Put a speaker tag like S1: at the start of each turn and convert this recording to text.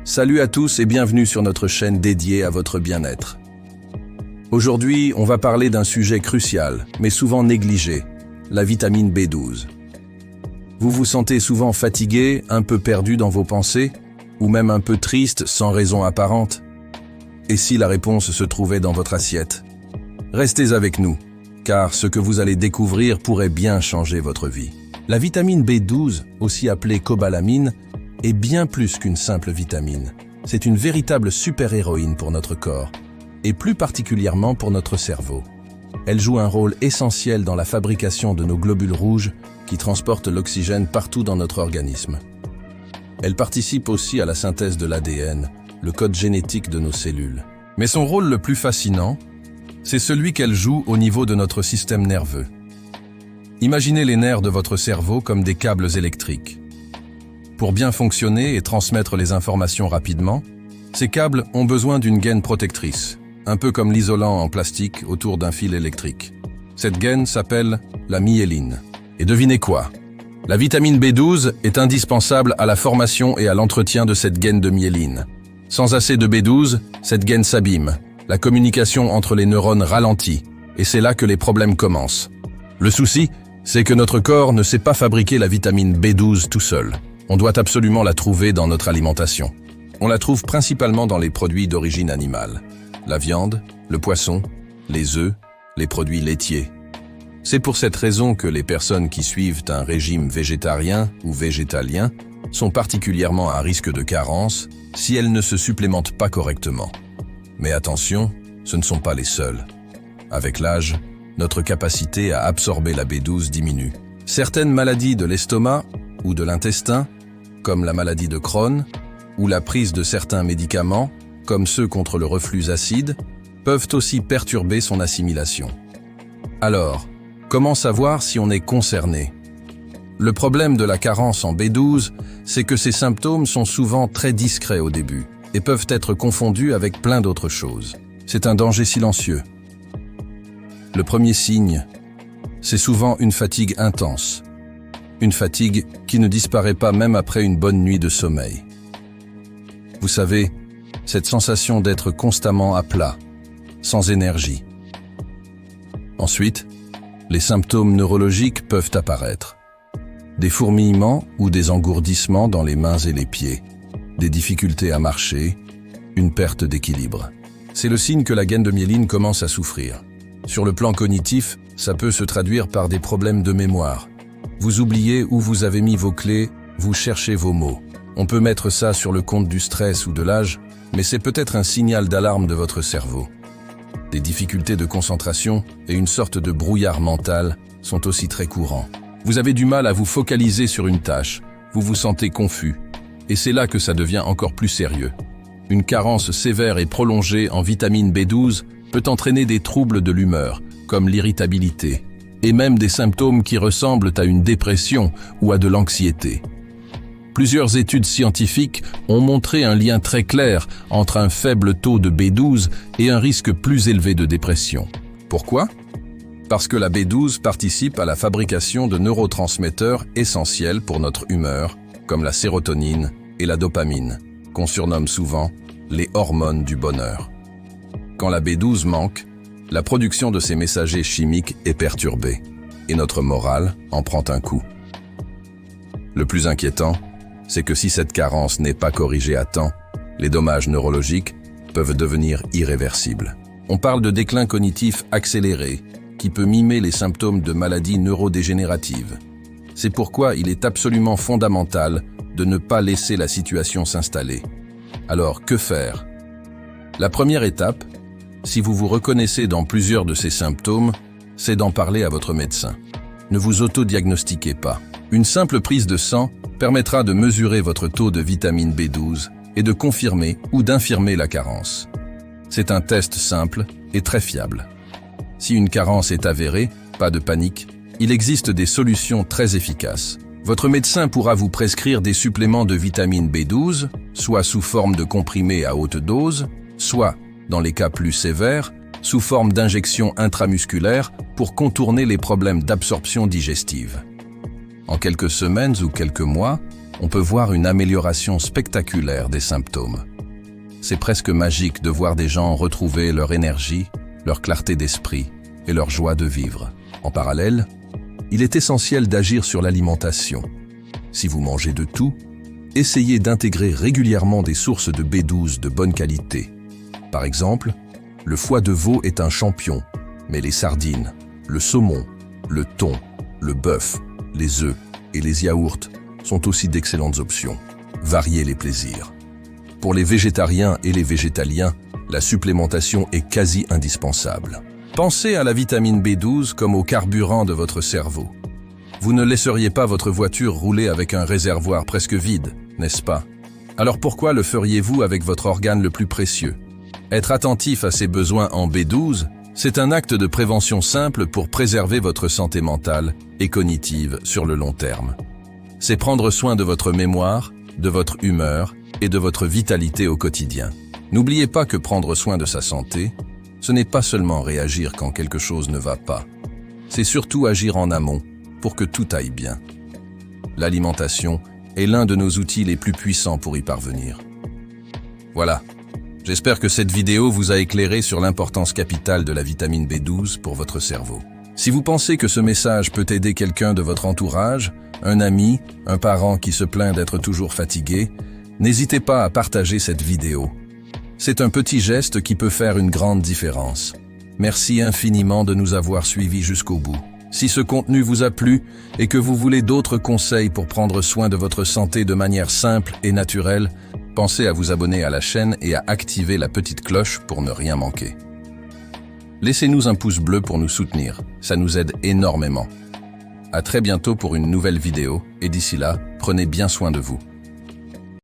S1: Salut à tous et bienvenue sur notre chaîne dédiée à votre bien-être. Aujourd'hui, on va parler d'un sujet crucial, mais souvent négligé, la vitamine B12. Vous vous sentez souvent fatigué, un peu perdu dans vos pensées, ou même un peu triste sans raison apparente? Et si la réponse se trouvait dans votre assiette? Restez avec nous, car ce que vous allez découvrir pourrait bien changer votre vie. La vitamine B12, aussi appelée cobalamine, est bien plus qu'une simple vitamine. C'est une véritable super-héroïne pour notre corps, et plus particulièrement pour notre cerveau. Elle joue un rôle essentiel dans la fabrication de nos globules rouges qui transportent l'oxygène partout dans notre organisme. Elle participe aussi à la synthèse de l'ADN, le code génétique de nos cellules. Mais son rôle le plus fascinant, c'est celui qu'elle joue au niveau de notre système nerveux. Imaginez les nerfs de votre cerveau comme des câbles électriques. Pour bien fonctionner et transmettre les informations rapidement, ces câbles ont besoin d'une gaine protectrice, un peu comme l'isolant en plastique autour d'un fil électrique. Cette gaine s'appelle la myéline. Et devinez quoi? La vitamine B12 est indispensable à la formation et à l'entretien de cette gaine de myéline. Sans assez de B12, cette gaine s'abîme, la communication entre les neurones ralentit, et c'est là que les problèmes commencent. Le souci, c'est que notre corps ne sait pas fabriquer la vitamine B12 tout seul. On doit absolument la trouver dans notre alimentation. On la trouve principalement dans les produits d'origine animale. La viande, le poisson, les œufs, les produits laitiers. C'est pour cette raison que les personnes qui suivent un régime végétarien ou végétalien sont particulièrement à risque de carence si elles ne se supplémentent pas correctement. Mais attention, ce ne sont pas les seules. Avec l'âge, notre capacité à absorber la B12 diminue. Certaines maladies de l'estomac ou de l'intestin, comme la maladie de Crohn, ou la prise de certains médicaments, comme ceux contre le reflux acide, peuvent aussi perturber son assimilation. Alors, comment savoir si on est concerné? Le problème de la carence en B12, c'est que ces symptômes sont souvent très discrets au début et peuvent être confondus avec plein d'autres choses. C'est un danger silencieux. Le premier signe, c'est souvent une fatigue intense. Une fatigue qui ne disparaît pas même après une bonne nuit de sommeil. Vous savez, cette sensation d'être constamment à plat, sans énergie. Ensuite, les symptômes neurologiques peuvent apparaître. Des fourmillements ou des engourdissements dans les mains et les pieds, des difficultés à marcher, une perte d'équilibre. C'est le signe que la gaine de myéline commence à souffrir. Sur le plan cognitif, ça peut se traduire par des problèmes de mémoire. Vous oubliez où vous avez mis vos clés, vous cherchez vos mots. On peut mettre ça sur le compte du stress ou de l'âge, mais c'est peut-être un signal d'alarme de votre cerveau. Des difficultés de concentration et une sorte de brouillard mental sont aussi très courants. Vous avez du mal à vous focaliser sur une tâche, vous vous sentez confus, et c'est là que ça devient encore plus sérieux. Une carence sévère et prolongée en vitamine B12 peut entraîner des troubles de l'humeur, comme l'irritabilité, et même des symptômes qui ressemblent à une dépression ou à de l'anxiété. Plusieurs études scientifiques ont montré un lien très clair entre un faible taux de B12 et un risque plus élevé de dépression. Pourquoi? Parce que la B12 participe à la fabrication de neurotransmetteurs essentiels pour notre humeur, comme la sérotonine et la dopamine, qu'on surnomme souvent les hormones du bonheur. Quand la B12 manque, la production de ces messagers chimiques est perturbée, et notre morale en prend un coup. Le plus inquiétant, c'est que si cette carence n'est pas corrigée à temps, les dommages neurologiques peuvent devenir irréversibles. On parle de déclin cognitif accéléré, qui peut mimer les symptômes de maladies neurodégénératives. C'est pourquoi il est absolument fondamental de ne pas laisser la situation s'installer. Alors, que faire? La première étape, si vous vous reconnaissez dans plusieurs de ces symptômes, c'est d'en parler à votre médecin. Ne vous autodiagnostiquez pas. Une simple prise de sang permettra de mesurer votre taux de vitamine B12 et de confirmer ou d'infirmer la carence. C'est un test simple et très fiable. Si une carence est avérée, pas de panique, il existe des solutions très efficaces. Votre médecin pourra vous prescrire des suppléments de vitamine B12, soit sous forme de comprimés à haute dose, soit dans les cas plus sévères, sous forme d'injections intramusculaires pour contourner les problèmes d'absorption digestive. En quelques semaines ou quelques mois, on peut voir une amélioration spectaculaire des symptômes. C'est presque magique de voir des gens retrouver leur énergie, leur clarté d'esprit et leur joie de vivre. En parallèle, il est essentiel d'agir sur l'alimentation. Si vous mangez de tout, essayez d'intégrer régulièrement des sources de B12 de bonne qualité. Par exemple, le foie de veau est un champion, mais les sardines, le saumon, le thon, le bœuf, les œufs et les yaourts sont aussi d'excellentes options. Variez les plaisirs. Pour les végétariens et les végétaliens, la supplémentation est quasi indispensable. Pensez à la vitamine B12 comme au carburant de votre cerveau. Vous ne laisseriez pas votre voiture rouler avec un réservoir presque vide, n'est-ce pas? Alors pourquoi le feriez-vous avec votre organe le plus précieux? Être attentif à ses besoins en B12, c'est un acte de prévention simple pour préserver votre santé mentale et cognitive sur le long terme. C'est prendre soin de votre mémoire, de votre humeur et de votre vitalité au quotidien. N'oubliez pas que prendre soin de sa santé, ce n'est pas seulement réagir quand quelque chose ne va pas. C'est surtout agir en amont pour que tout aille bien. L'alimentation est l'un de nos outils les plus puissants pour y parvenir. Voilà. J'espère que cette vidéo vous a éclairé sur l'importance capitale de la vitamine B12 pour votre cerveau. Si vous pensez que ce message peut aider quelqu'un de votre entourage, un ami, un parent qui se plaint d'être toujours fatigué, n'hésitez pas à partager cette vidéo. C'est un petit geste qui peut faire une grande différence. Merci infiniment de nous avoir suivis jusqu'au bout. Si ce contenu vous a plu et que vous voulez d'autres conseils pour prendre soin de votre santé de manière simple et naturelle, pensez à vous abonner à la chaîne et à activer la petite cloche pour ne rien manquer. Laissez-nous un pouce bleu pour nous soutenir, ça nous aide énormément. À très bientôt pour une nouvelle vidéo et d'ici là, prenez bien soin de vous.